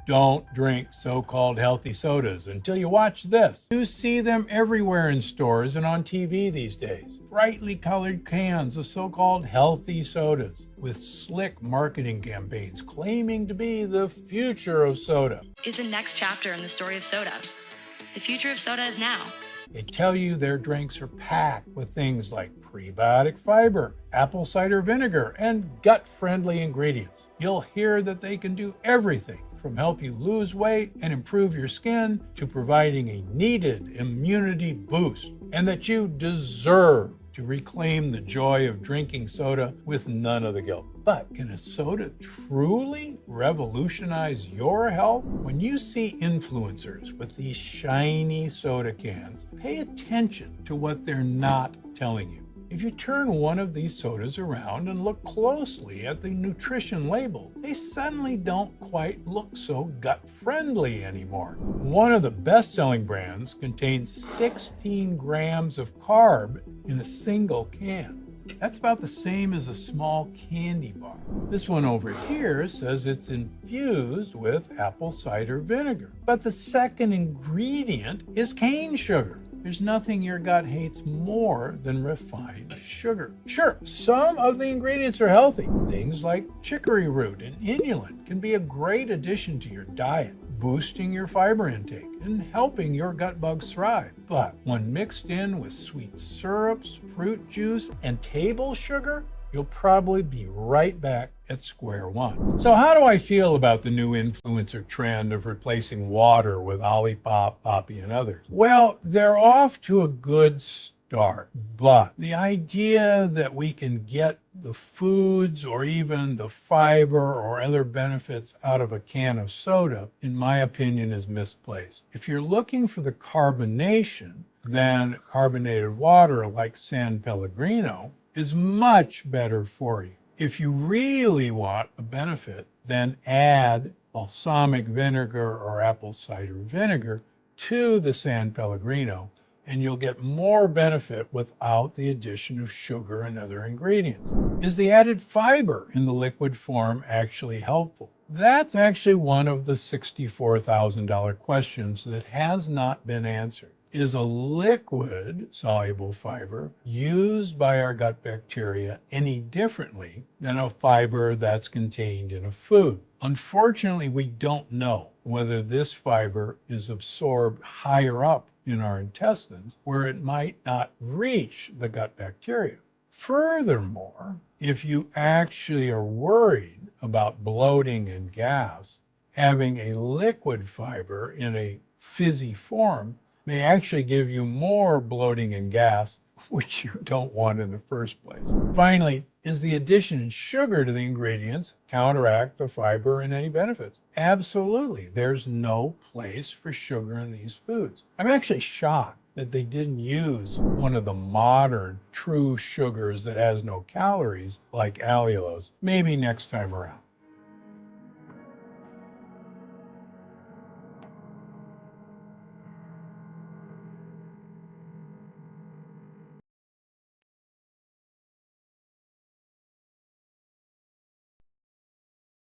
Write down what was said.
Don't drink so-called healthy sodas until you watch this. You see them everywhere in stores and on TV these days. Brightly colored cans of so-called healthy sodas with slick marketing campaigns claiming to be the future of soda. Is the next chapter in the story of soda. The future of soda is now. They tell you their drinks are packed with things like prebiotic fiber, apple cider vinegar, and gut-friendly ingredients. You'll hear that they can do everything from help you lose weight and improve your skin to providing a needed immunity boost, and that you deserve to reclaim the joy of drinking soda with none of the guilt. But can a soda truly revolutionize your health? When you see influencers with these shiny soda cans, pay attention to what they're not telling you. If you turn one of these sodas around and look closely at the nutrition label, they suddenly don't quite look so gut-friendly anymore. One of the best-selling brands contains 16 grams of carb in a single can. That's about the same as a small candy bar. This one over here says it's infused with apple cider vinegar, but the second ingredient is cane sugar. There's nothing your gut hates more than refined sugar. Sure, some of the ingredients are healthy. Things like chicory root and inulin can be a great addition to your diet, boosting your fiber intake and helping your gut bugs thrive. But when mixed in with sweet syrups, fruit juice, and table sugar, you'll probably be right back at square one. So how do I feel about the new influencer trend of replacing water with Olipop, Poppi, and others? Well, they're off to a good start, but the idea that we can get the foods or even the fiber or other benefits out of a can of soda, in my opinion, is misplaced. If you're looking for the carbonation, then carbonated water like San Pellegrino is much better for you. If you really want a benefit, then add balsamic vinegar or apple cider vinegar to the San Pellegrino, and you'll get more benefit without the addition of sugar and other ingredients. Is the added fiber in the liquid form actually helpful? That's actually one of the $64,000 questions that has not been answered. Is a liquid soluble fiber used by our gut bacteria any differently than a fiber that's contained in a food? Unfortunately, we don't know whether this fiber is absorbed higher up in our intestines where it might not reach the gut bacteria. Furthermore, if you actually are worried about bloating and gas, having a liquid fiber in a fizzy form may actually give you more bloating and gas, which you don't want in the first place. Finally, is the addition of sugar to the ingredients counteract the fiber and any benefits? Absolutely. There's no place for sugar in these foods. I'm actually shocked that they didn't use one of the modern true sugars that has no calories like allulose. Maybe next time around.